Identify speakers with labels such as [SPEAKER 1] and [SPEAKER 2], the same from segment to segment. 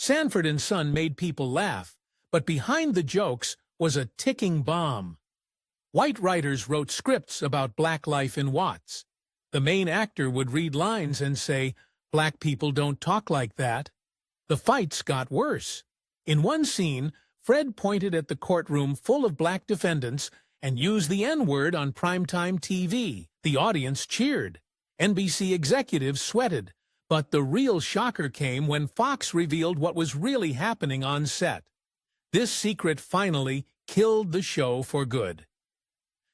[SPEAKER 1] Sanford and Son made people laugh, but behind the jokes was a ticking bomb. White writers wrote scripts about black life in Watts. The main actor would read lines and say, "Black people don't talk like that." The fights got worse. In one scene, Fred pointed at the courtroom full of black defendants and used the N-word on primetime TV. The audience cheered. NBC executives sweated. But the real shocker came when Fox revealed what was really happening on set. This secret finally killed the show for good.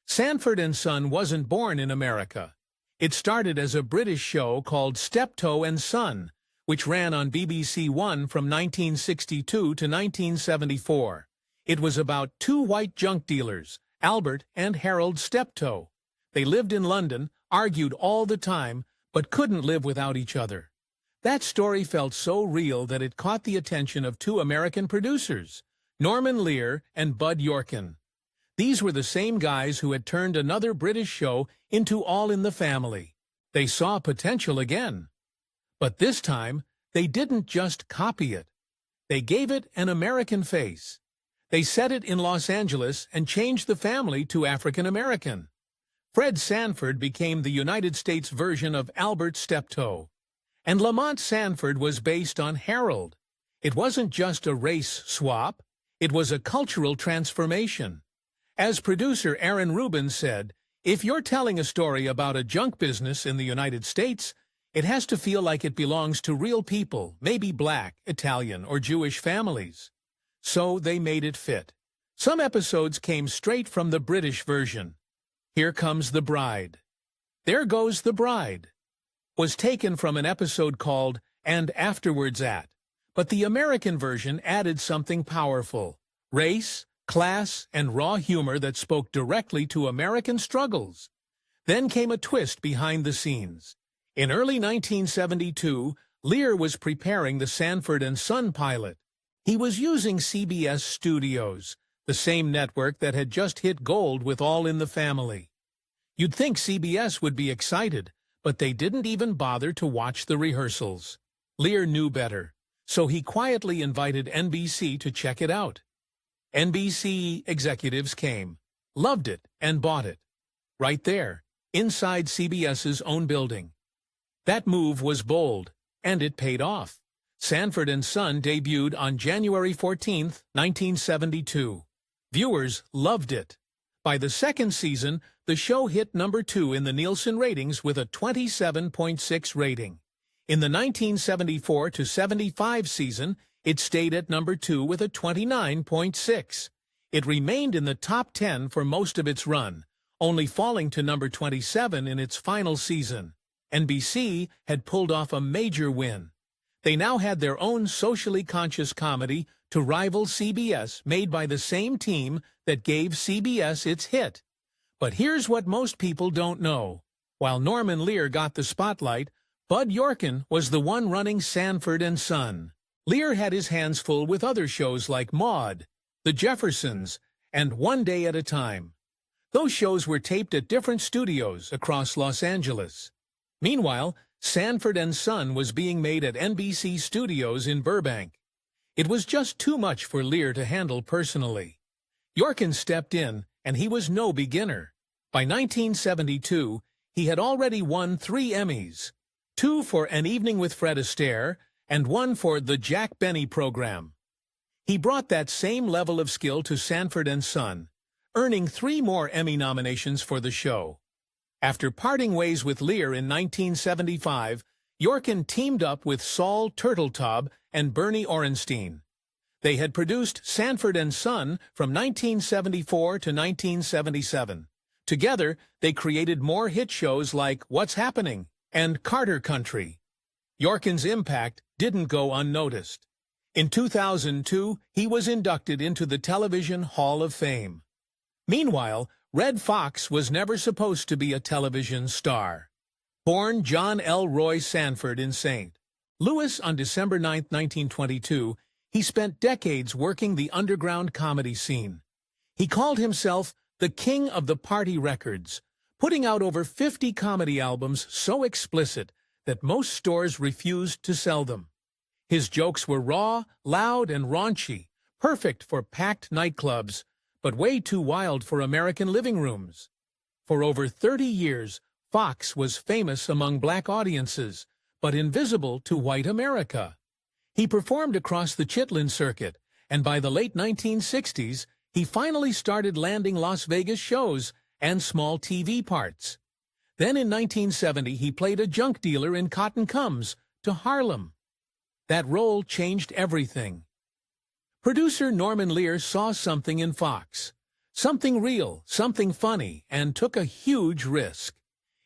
[SPEAKER 1] Sanford and Son wasn't born in America. It started as a British show called Steptoe and Son, which ran on BBC One from 1962 to 1974. It was about two white junk dealers, Albert and Harold Steptoe. They lived in London, argued all the time, but couldn't live without each other. That story felt so real that it caught the attention of two American producers, Norman Lear and Bud Yorkin. These were the same guys who had turned another British show into All in the Family. They saw potential again. But this time, they didn't just copy it. They gave it an American face. They set it in Los Angeles and changed the family to African American. Fred Sanford became the United States version of Albert Steptoe. And Lamont Sanford was based on Harold. It wasn't just a race swap. It was a cultural transformation. As producer Aaron Rubin said, "If you're telling a story about a junk business in the United States, it has to feel like it belongs to real people, maybe black, Italian, or Jewish families." So they made it fit. Some episodes came straight from the British version. Here Comes the Bride. There Goes the Bride was taken from an episode called And Afterwards At, but the American version added something powerful: race, class, and raw humor that spoke directly to American struggles. Then came a twist behind the scenes. In early 1972, Lear was preparing the Sanford and Son pilot. He was using CBS Studios, the same network that had just hit gold with All in the Family. You'd think CBS would be excited, but they didn't even bother to watch the rehearsals. Lear knew better, so he quietly invited NBC to check it out. NBC executives came, loved it, and bought it. Right there, inside CBS's own building. That move was bold, and it paid off. Sanford and Son debuted on January 14, 1972. Viewers loved it. By the second season, the show hit number 2 in the Nielsen ratings with a 27.6 rating. In the 1974 to 75 season, it stayed at number 2 with a 29.6. It remained in the top 10 for most of its run, only falling to number 27 in its final season. NBC had pulled off a major win. They now had their own socially conscious comedy to rival CBS, made by the same team that gave CBS its hit. But here's what most people don't know. While Norman Lear got the spotlight, Bud Yorkin was the one running Sanford and Son. Lear had his hands full with other shows like Maude, The Jeffersons, and One Day at a Time. Those shows were taped at different studios across Los Angeles. Meanwhile, Sanford and Son was being made at NBC Studios in Burbank. It was just too much for Lear to handle personally. Yorkin stepped in, and he was no beginner. By 1972, he had already won 3 Emmys, 2 for An Evening with Fred Astaire and 1 for The Jack Benny Program. He brought that same level of skill to Sanford and Son, earning 3 more Emmy nominations for the show. After parting ways with Lear in 1975, Yorkin teamed up with Saul Turteltaub and Bernie Orenstein. They had produced Sanford and Son from 1974 to 1977. Together, they created more hit shows like What's Happening and Carter Country. Yorkin's impact didn't go unnoticed. In 2002, he was inducted into the Television Hall of Fame. Meanwhile, Red Foxx was never supposed to be a television star. Born John L. Roy Sanford in St. Louis on December 9, 1922, he spent decades working the underground comedy scene. He called himself the King of the Party Records, putting out over 50 comedy albums so explicit that most stores refused to sell them. His jokes were raw, loud, and raunchy, perfect for packed nightclubs, but way too wild for American living rooms. For over 30 years, Fox was famous among black audiences, but invisible to white America. He performed across the Chitlin circuit, and by the late 1960s, he finally started landing Las Vegas shows and small TV parts. Then in 1970, he played a junk dealer in Cotton Comes to Harlem. That role changed everything. Producer Norman Lear saw something in Fox, something real, something funny, and took a huge risk.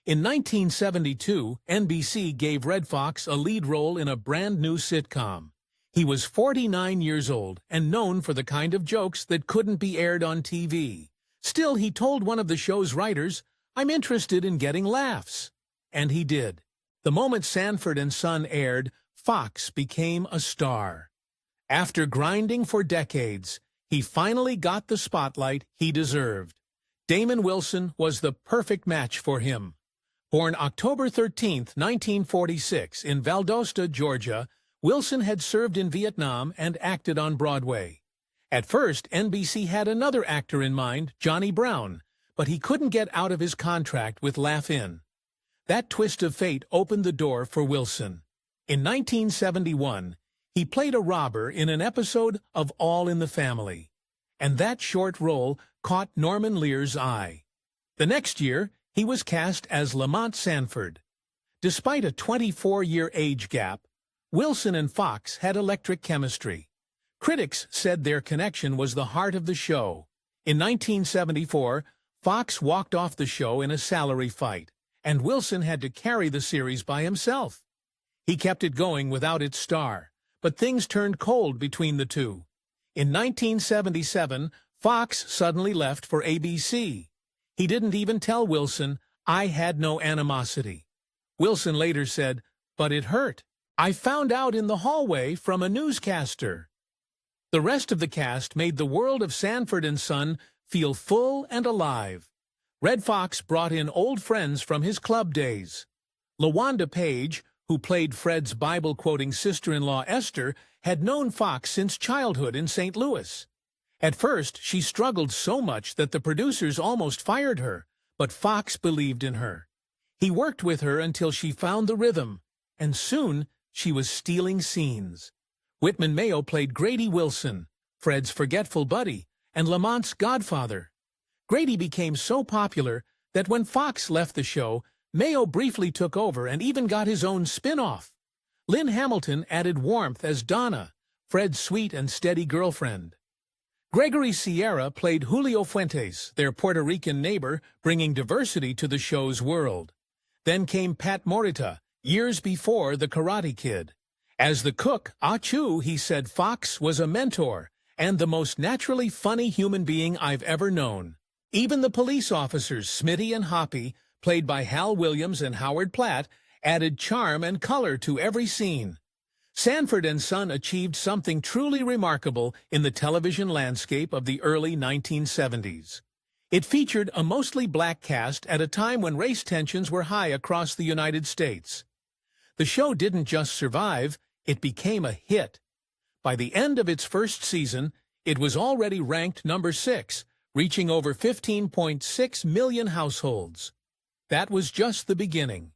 [SPEAKER 1] In 1972, NBC gave Red Foxx a lead role in a brand new sitcom. He was 49 years old and known for the kind of jokes that couldn't be aired on TV. Still, he told one of the show's writers, "I'm interested in getting laughs." And he did. The moment Sanford and Son aired, Fox became a star. After grinding for decades, he finally got the spotlight he deserved. Damon Wilson was the perfect match for him. Born October 13, 1946, in Valdosta, Georgia, Wilson had served in Vietnam and acted on Broadway. At first, NBC had another actor in mind, Johnny Brown, but he couldn't get out of his contract with Laugh-In. That twist of fate opened the door for Wilson. In 1971, he played a robber in an episode of All in the Family, and that short role caught Norman Lear's eye. The next year, he was cast as Lamont Sanford. Despite a 24-year age gap, Wilson and Fox had electric chemistry. Critics said their connection was the heart of the show. In 1974, Fox walked off the show in a salary fight, and Wilson had to carry the series by himself. He kept it going without its star, but things turned cold between the two. In 1977, Fox suddenly left for ABC. He didn't even tell Wilson, "I had no animosity." Wilson later said, "But it hurt. I found out in the hallway from a newscaster." The rest of the cast made the world of Sanford and Son feel full and alive. Red Foxx brought in old friends from his club days. LaWanda Page, who played Fred's Bible-quoting sister-in-law Esther, had known Fox since childhood in St. Louis. At first, she struggled so much that the producers almost fired her, but Fox believed in her. He worked with her until she found the rhythm, and soon she was stealing scenes. Whitman Mayo played Grady Wilson, Fred's forgetful buddy, and Lamont's godfather. Grady became so popular that when Fox left the show, Mayo briefly took over and even got his own spin-off. Lynn Hamilton added warmth as Donna, Fred's sweet and steady girlfriend. Gregory Sierra played Julio Fuentes, their Puerto Rican neighbor, bringing diversity to the show's world. Then came Pat Morita, years before The Karate Kid. As the cook, Ah Chu, he said Fox was a mentor and the most naturally funny human being I've ever known. Even the police officers, Smitty and Hoppy, played by Hal Williams and Howard Platt, added charm and color to every scene. Sanford and Son achieved something truly remarkable in the television landscape of the early 1970s. It featured a mostly black cast at a time when race tensions were high across the United States. The show didn't just survive, it became a hit. By the end of its first season, it was already ranked number 6, reaching over 15.6 million households. That was just the beginning.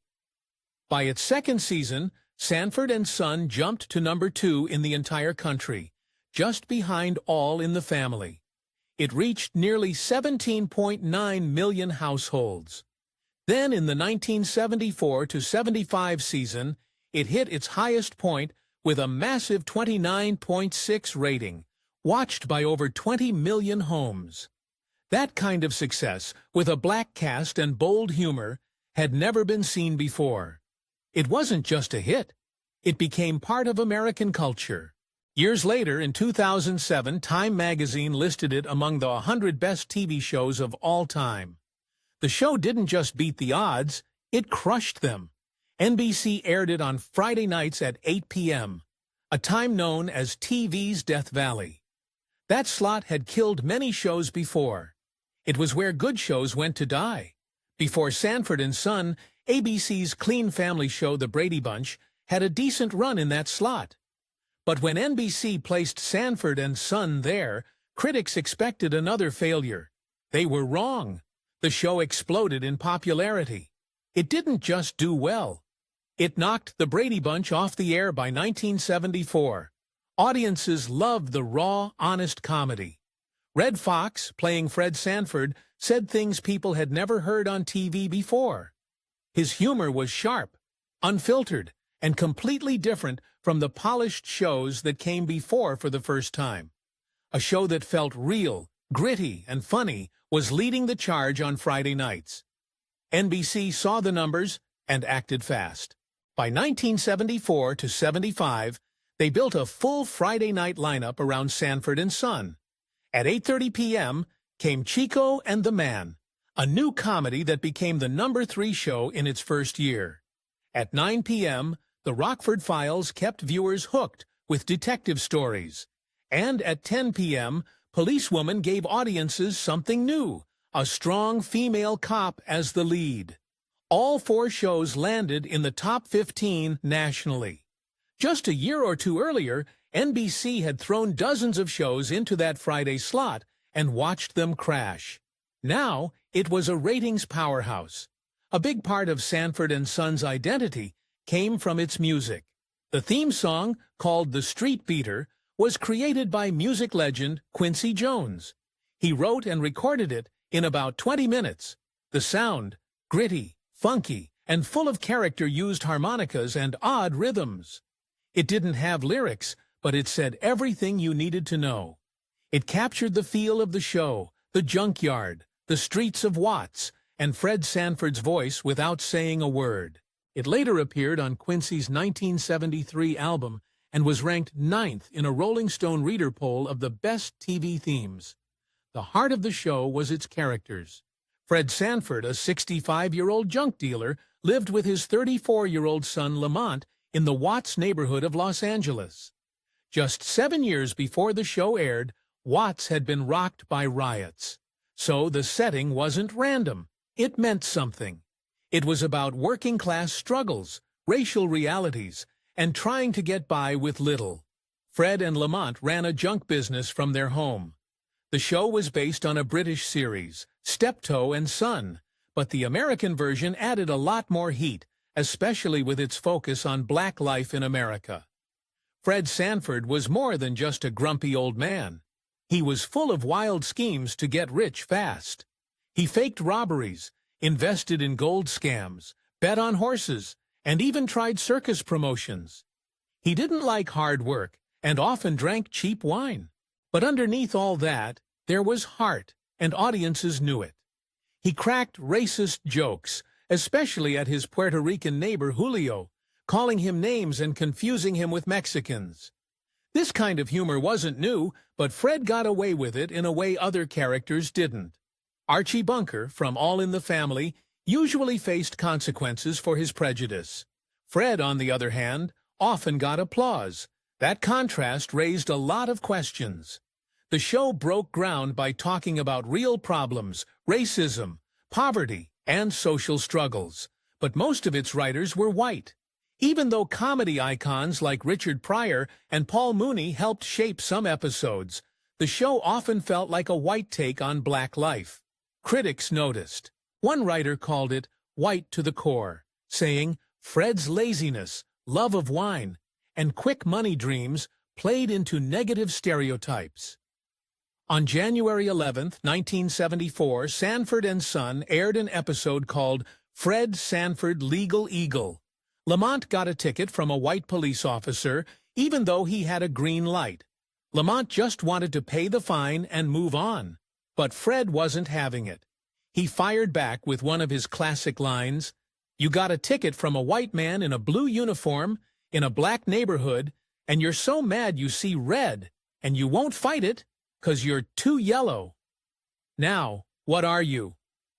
[SPEAKER 1] By its second season, Sanford and Son jumped to number 2 in the entire country, just behind All in the Family. It reached nearly 17.9 million households. Then in the 1974-75 season, it hit its highest point with a massive 29.6 rating, watched by over 20 million homes. That kind of success, with a black cast and bold humor, had never been seen before. It wasn't just a hit. It became part of American culture. Years later, in 2007, Time magazine listed it among the 100 best TV shows of all time. The show didn't just beat the odds, it crushed them. NBC aired it on Friday nights at 8 p.m., a time known as TV's Death Valley. That slot had killed many shows before. It was where good shows went to die. Before Sanford and Son, ABC's clean family show The Brady Bunch had a decent run in that slot. But when NBC placed Sanford and Son there, critics expected another failure. They were wrong. The show exploded in popularity. It didn't just do well. It knocked the Brady Bunch off the air by 1974. Audiences loved the raw, honest comedy. Red Foxx, playing Fred Sanford, said things people had never heard on TV before. His humor was sharp, unfiltered, and completely different from the polished shows that came before for the first time. A show that felt real, gritty, and funny was leading the charge on Friday nights. NBC saw the numbers and acted fast. By 1974 to 75, they built a full Friday night lineup around Sanford and Son. At 8:30 p.m. came Chico and the Man, a new comedy that became the #3 show in its first year. At 9 p.m., The Rockford Files kept viewers hooked with detective stories. And at 10 p.m., Policewoman gave audiences something new, a strong female cop as the lead. All 4 shows landed in the top 15 nationally. Just a year or two earlier, NBC had thrown dozens of shows into that Friday slot and watched them crash. Now, it was a ratings powerhouse. A big part of Sanford and Son's identity came from its music. The theme song, called The Street Beater, was created by music legend Quincy Jones. He wrote and recorded it in about 20 minutes. The sound, gritty, funky, and full of character-used harmonicas and odd rhythms. It didn't have lyrics, but it said everything you needed to know. It captured the feel of the show, the junkyard, the streets of Watts, and Fred Sanford's voice without saying a word. It later appeared on Quincy's 1973 album and was ranked 9th in a Rolling Stone reader poll of the best TV themes. The heart of the show was its characters. Fred Sanford, a 65-year-old junk dealer, lived with his 34-year-old son Lamont in the Watts neighborhood of Los Angeles. Just 7 years before the show aired, Watts had been rocked by riots. So the setting wasn't random. It meant something. It was about working-class struggles, racial realities, and trying to get by with little. Fred and Lamont ran a junk business from their home. The show was based on a British series, Steptoe and Son, but the American version added a lot more heat, especially with its focus on black life in America. Fred Sanford was more than just a grumpy old man. He was full of wild schemes to get rich fast. He faked robberies, invested in gold scams, bet on horses, and even tried circus promotions. He didn't like hard work and often drank cheap wine. But underneath all that, there was heart, and audiences knew it. He cracked racist jokes, especially at his Puerto Rican neighbor Julio, calling him names and confusing him with Mexicans. This kind of humor wasn't new, but Fred got away with it in a way other characters didn't. Archie Bunker, from All in the Family, usually faced consequences for his prejudice. Fred, on the other hand, often got applause. That contrast raised a lot of questions. The show broke ground by talking about real problems, racism, poverty, and social struggles. But most of its writers were white. Even though comedy icons like Richard Pryor and Paul Mooney helped shape some episodes, the show often felt like a white take on black life. Critics noticed. One writer called it white to the core, saying Fred's laziness, love of wine, and quick money dreams played into negative stereotypes. On January 11, 1974, Sanford and Son aired an episode called Fred Sanford Legal Eagle. Lamont got a ticket from a white police officer, even though he had a green light. Lamont just wanted to pay the fine and move on. But Fred wasn't having it. He fired back with one of his classic lines, "You got a ticket from a white man in a blue uniform, in a black neighborhood, and you're so mad you see red, and you won't fight it, 'cause you're too yellow. Now, what are you?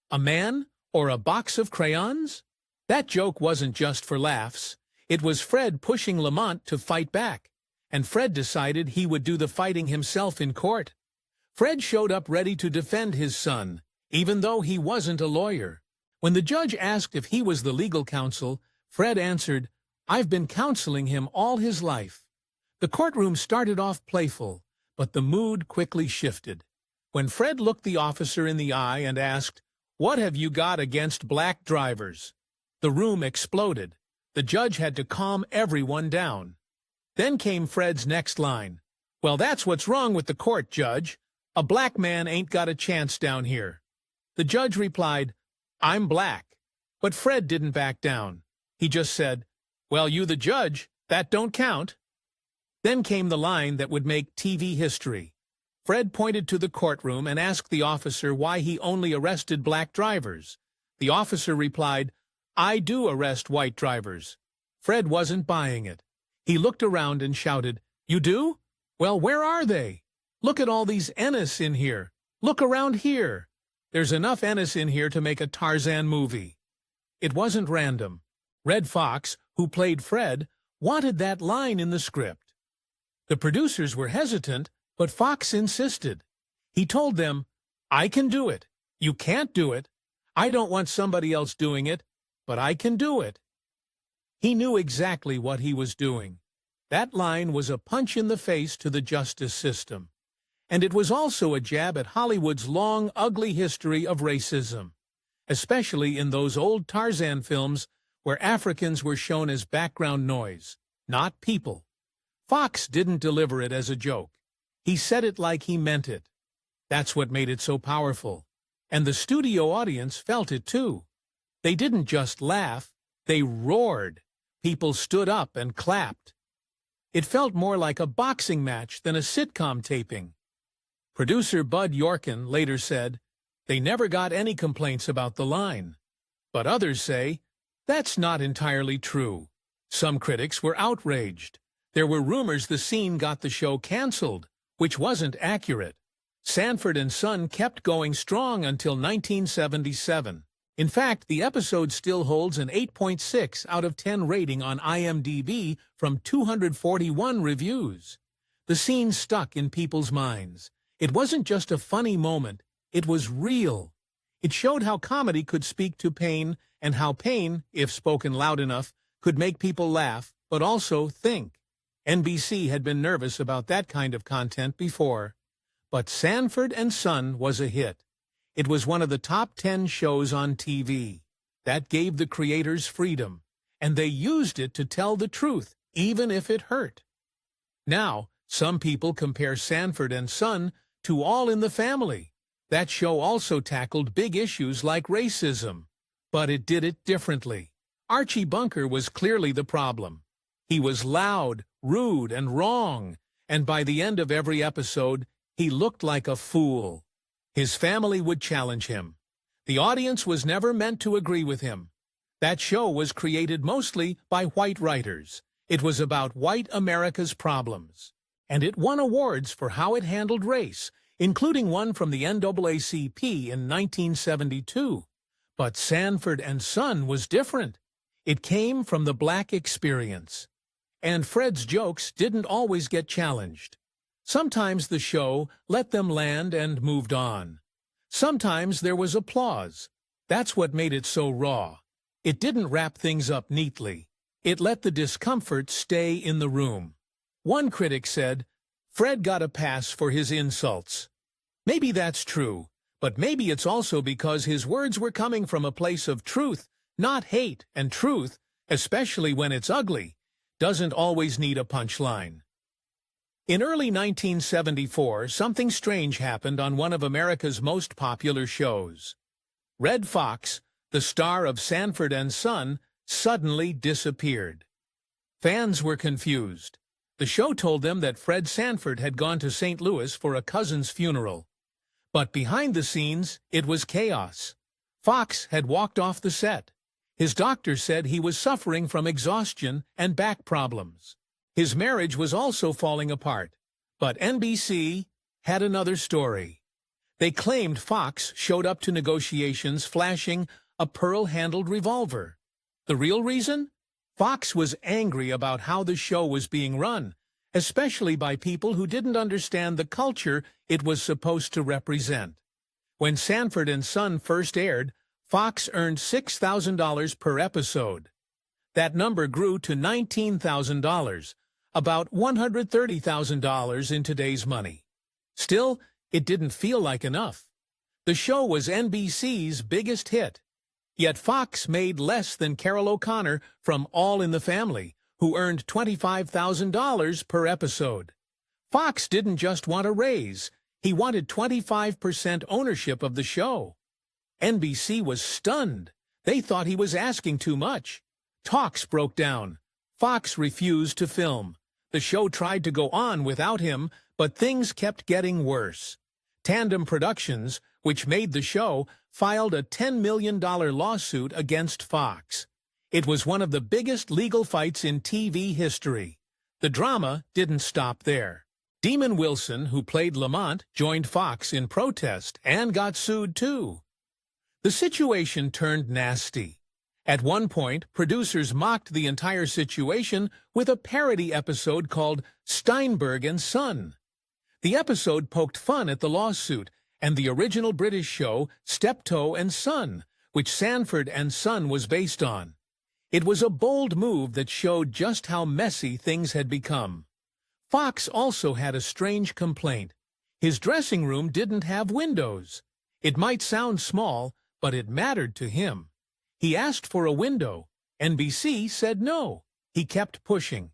[SPEAKER 1] A man or a box of crayons?" That joke wasn't just for laughs. It was Fred pushing Lamont to fight back, and Fred decided he would do the fighting himself in court. Fred showed up ready to defend his son, even though he wasn't a lawyer. When the judge asked if he was the legal counsel, Fred answered, "I've been counseling him all his life." The courtroom started off playful, but the mood quickly shifted. When Fred looked the officer in the eye and asked, "What have you got against black drivers?" the room exploded. The judge had to calm everyone down. Then came Fred's next line. "Well, that's what's wrong with the court, Judge. A black man ain't got a chance down here." The judge replied, "I'm black." But Fred didn't back down. He just said, "Well, you the judge, that don't count." Then came the line that would make TV history. Fred pointed to the courtroom and asked the officer why he only arrested black drivers. The officer replied, "I do arrest white drivers." Fred wasn't buying it. He looked around and shouted, "You do? Well, where are they? Look at all these Ennis in here. Look around here. There's enough Ennis in here to make a Tarzan movie." It wasn't random. Red Foxx, who played Fred, wanted that line in the script. The producers were hesitant, but Foxx insisted. He told them, "I can do it. You can't do it. I don't want somebody else doing it, but I can do it." He knew exactly what he was doing. That line was a punch in the face to the justice system. And it was also a jab at Hollywood's long, ugly history of racism, especially in those old Tarzan films where Africans were shown as background noise, not people. Foxx didn't deliver it as a joke. He said it like he meant it. That's what made it so powerful. And the studio audience felt it too. They didn't just laugh, they roared. People stood up and clapped. It felt more like a boxing match than a sitcom taping. Producer Bud Yorkin later said, "They never got any complaints about the line." But others say, that's not entirely true. Some critics were outraged. There were rumors the scene got the show canceled, which wasn't accurate. Sanford and Son kept going strong until 1977. In fact, the episode still holds an 8.6 out of 10 rating on IMDb from 241 reviews. The scene stuck in people's minds. It wasn't just a funny moment, it was real. It showed how comedy could speak to pain, and how pain, if spoken loud enough, could make people laugh, but also think. NBC had been nervous about that kind of content before. But Sanford and Son was a hit. It was one of the top 10 shows on TV. That gave the creators freedom, and they used it to tell the truth, even if it hurt. Now, some people compare Sanford and Son to All in the Family. That show also tackled big issues like racism, but it did it differently. Archie Bunker was clearly the problem. He was loud, rude, and wrong, and by the end of every episode, he looked like a fool. His family would challenge him. The audience was never meant to agree with him. That show was created mostly by white writers. It was about white America's problems. And it won awards for how it handled race, including one from the NAACP in 1972. But Sanford and Son was different. It came from the black experience. And Fred's jokes didn't always get challenged. Sometimes the show let them land and moved on. Sometimes there was applause. That's what made it so raw. It didn't wrap things up neatly. It let the discomfort stay in the room. One critic said, "Fred got a pass for his insults." Maybe that's true, but maybe it's also because his words were coming from a place of truth, not hate, and truth, especially when it's ugly, doesn't always need a punchline. In early 1974, something strange happened on one of America's most popular shows. Red Foxx, the star of Sanford and Son, suddenly disappeared. Fans were confused. The show told them that Fred Sanford had gone to St. Louis for a cousin's funeral. But behind the scenes, it was chaos. Foxx had walked off the set. His doctor said he was suffering from exhaustion and back problems. His marriage was also falling apart. But NBC had another story. They claimed Foxx showed up to negotiations flashing a pearl-handled revolver. The real reason? Foxx was angry about how the show was being run, especially by people who didn't understand the culture it was supposed to represent. When Sanford and Son first aired, Foxx earned $6,000 per episode. That number grew to $19,000, about $130,000 in today's money. Still, it didn't feel like enough. The show was NBC's biggest hit. Yet Fox made less than Carol O'Connor from All in the Family, who earned $25,000 per episode. Fox didn't just want a raise, he wanted 25% ownership of the show. NBC was stunned. They thought he was asking too much. Talks broke down. Fox refused to film. The show tried to go on without him, but things kept getting worse. Tandem Productions, which made the show, filed a $10 million lawsuit against Fox. It was one of the biggest legal fights in TV history. The drama didn't stop there. Demon Wilson, who played Lamont, joined Fox in protest and got sued too. The situation turned nasty. At one point, producers mocked the entire situation with a parody episode called Steinberg and Son. The episode poked fun at the lawsuit and the original British show Steptoe and Son, which Sanford and Son was based on. It was a bold move that showed just how messy things had become. Fox also had a strange complaint. His dressing room didn't have windows. It might sound small, but it mattered to him. He asked for a window. NBC said no. He kept pushing.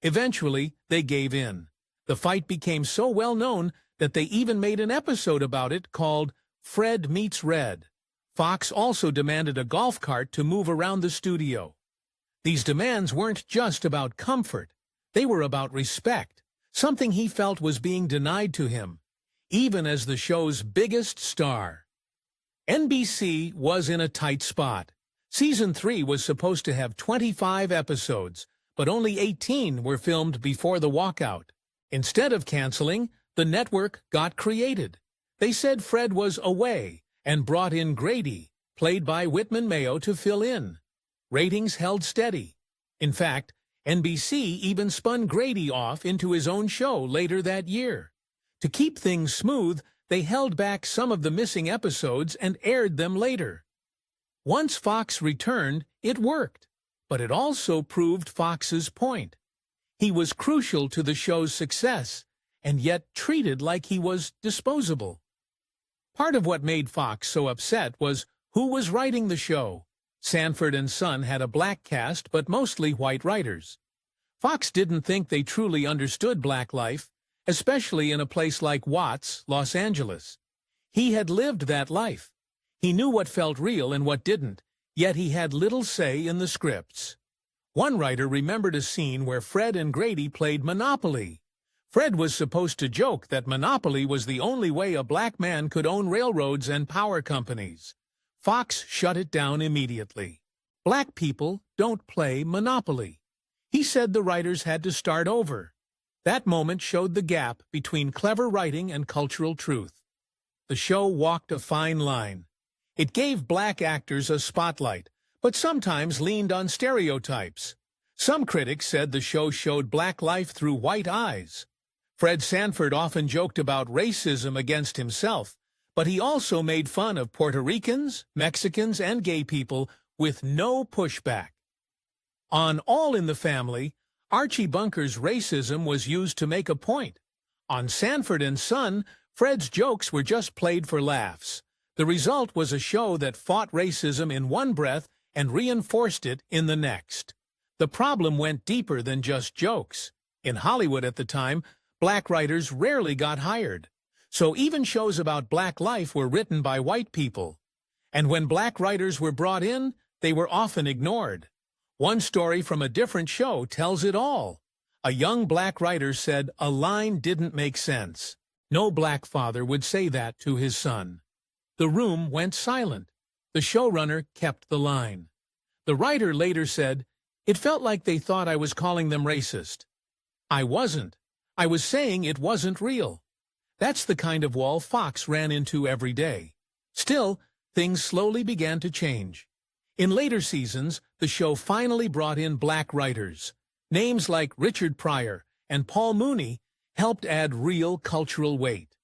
[SPEAKER 1] Eventually, they gave in. The fight became so well known that they even made an episode about it called Fred Meets Red. Fox also demanded a golf cart to move around the studio. These demands weren't just about comfort. They were about respect, something he felt was being denied to him, even as the show's biggest star. NBC was in a tight spot. Season 3 was supposed to have 25 episodes, but only 18 were filmed before the walkout. Instead of canceling, the network got creative. They said Fred was away and brought in Grady, played by Whitman Mayo, to fill in. Ratings held steady. In fact, NBC even spun Grady off into his own show later that year. To keep things smooth, they held back some of the missing episodes and aired them later. Once Fox returned, it worked, but it also proved Fox's point. He was crucial to the show's success, and yet treated like he was disposable. Part of what made Fox so upset was who was writing the show. Sanford and Son had a black cast, but mostly white writers. Fox didn't think they truly understood black life, especially in a place like Watts, Los Angeles. He had lived that life. He knew what felt real and what didn't, yet he had little say in the scripts. One writer remembered a scene where Fred and Grady played Monopoly. Fred was supposed to joke that Monopoly was the only way a black man could own railroads and power companies. Fox shut it down immediately. Black people don't play Monopoly. He said the writers had to start over. That moment showed the gap between clever writing and cultural truth. The show walked a fine line. It gave black actors a spotlight, but sometimes leaned on stereotypes. Some critics said the show showed black life through white eyes. Fred Sanford often joked about racism against himself, but he also made fun of Puerto Ricans, Mexicans, and gay people with no pushback. On All in the Family, Archie Bunker's racism was used to make a point. On Sanford and Son, Fred's jokes were just played for laughs. The result was a show that fought racism in one breath and reinforced it in the next. The problem went deeper than just jokes. In Hollywood at the time, black writers rarely got hired. So even shows about black life were written by white people. And when black writers were brought in, they were often ignored. One story from a different show tells it all. A young black writer said a line didn't make sense. No black father would say that to his son. The room went silent. The showrunner kept the line. The writer later said, "It felt like they thought I was calling them racist. I wasn't. I was saying it wasn't real." That's the kind of wall Fox ran into every day. Still, things slowly began to change. In later seasons, the show finally brought in black writers. Names like Richard Pryor and Paul Mooney helped add real cultural weight.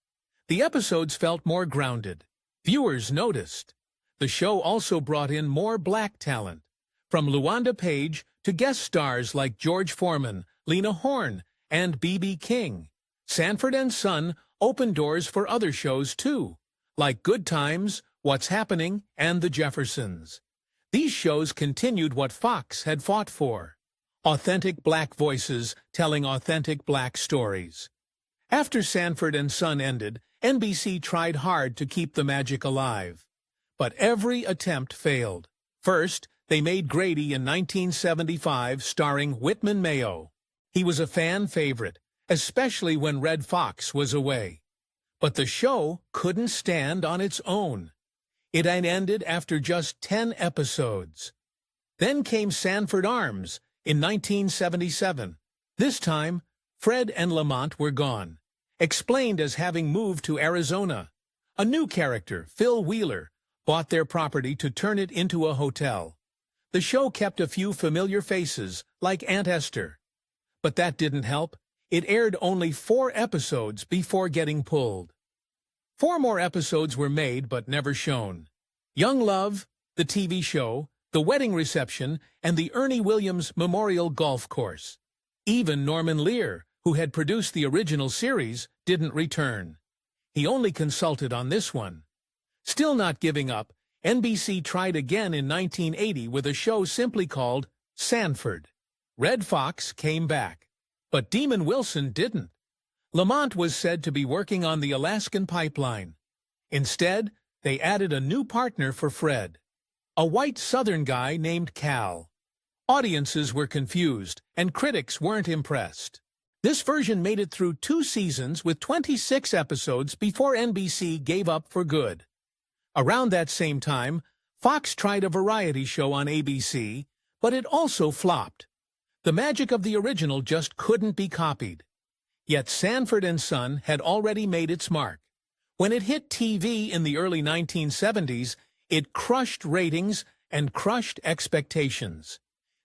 [SPEAKER 1] The episodes felt more grounded. Viewers noticed. The show also brought in more black talent, from Luanda Page to guest stars like George Foreman, Lena Horne, and B.B. King. Sanford and Son opened doors for other shows too, like Good Times, What's Happening, and The Jeffersons. These shows continued what Fox had fought for: authentic black voices telling authentic black stories. After Sanford and Son ended, NBC tried hard to keep the magic alive. But every attempt failed. First, they made Grady in 1975, starring Whitman Mayo. He was a fan favorite, especially when Red Foxx was away. But the show couldn't stand on its own. It had ended after just 10 episodes. Then came Sanford Arms in 1977. This time, Fred and Lamont were gone, explained as having moved to Arizona. A new character, Phil Wheeler, bought their property to turn it into a hotel. The show kept a few familiar faces, like Aunt Esther. But that didn't help. It aired only 4 episodes before getting pulled. 4 more episodes were made but never shown: Young Love, the TV show, The Wedding Reception, and the Ernie Williams Memorial Golf Course. Even Norman Lear, who had produced the original series, didn't return. He only consulted on this one. Still not giving up, NBC tried again in 1980 with a show simply called Sanford. Red Foxx came back, but Demon Wilson didn't. Lamont was said to be working on the Alaskan pipeline. Instead, they added a new partner for Fred, a white Southern guy named Cal. Audiences were confused, and critics weren't impressed. This version made it through 2 seasons with 26 episodes before NBC gave up for good. Around that same time, Fox tried a variety show on ABC, but it also flopped. The magic of the original just couldn't be copied. Yet Sanford and Son had already made its mark. When it hit TV in the early 1970s, it crushed ratings and crushed expectations.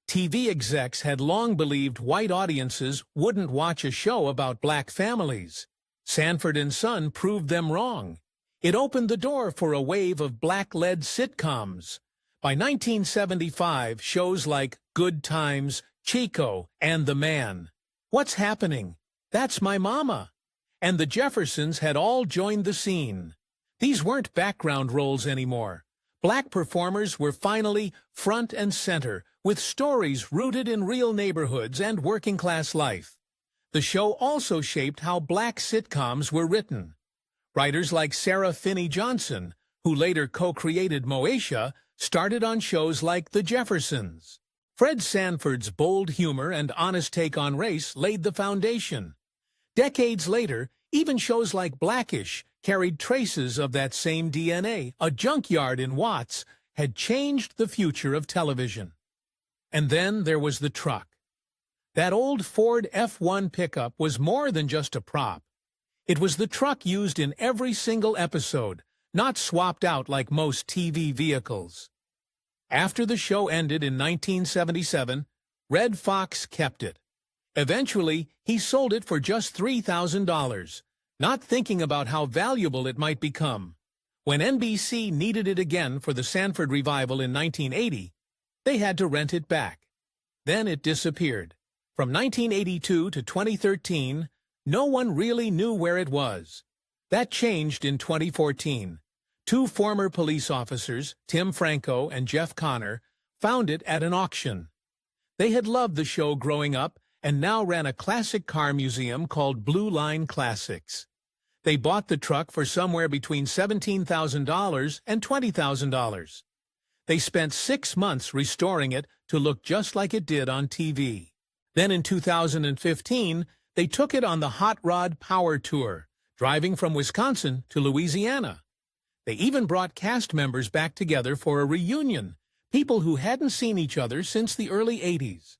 [SPEAKER 1] TV execs had long believed white audiences wouldn't watch a show about black families. Sanford and Son proved them wrong. It opened the door for a wave of black-led sitcoms. By 1975, shows like Good Times, Chico, and The Man, What's Happening, That's My Mama, and The Jeffersons had all joined the scene. These weren't background roles anymore. Black performers were finally front and center, with stories rooted in real neighborhoods and working-class life. The show also shaped how black sitcoms were written. Writers like Sarah Finney Johnson, who later co-created Moesha, started on shows like The Jeffersons. Fred Sanford's bold humor and honest take on race laid the foundation. Decades later, even shows like Blackish carried traces of that same DNA. A Junkyard in Watts had changed the future of television. And then there was the truck. That old Ford F1 pickup was more than just a prop. It was the truck used in every single episode, not swapped out like most TV vehicles. After the show ended in 1977, Red Foxx kept it. Eventually, he sold it for just $3,000, not thinking about how valuable it might become. When NBC needed it again for the Sanford revival in 1980, they had to rent it back. Then it disappeared. From 1982 to 2013, no one really knew where it was. That changed in 2014. 2 former police officers, Tim Franco and Jeff Connor, found it at an auction. They had loved the show growing up and now ran a classic car museum called Blue Line Classics. They bought the truck for somewhere between $17,000 and $20,000. They spent 6 months restoring it to look just like it did on TV. Then in 2015, they took it on the Hot Rod Power Tour, driving from Wisconsin to Louisiana. They even brought cast members back together for a reunion, people who hadn't seen each other since the early 80s.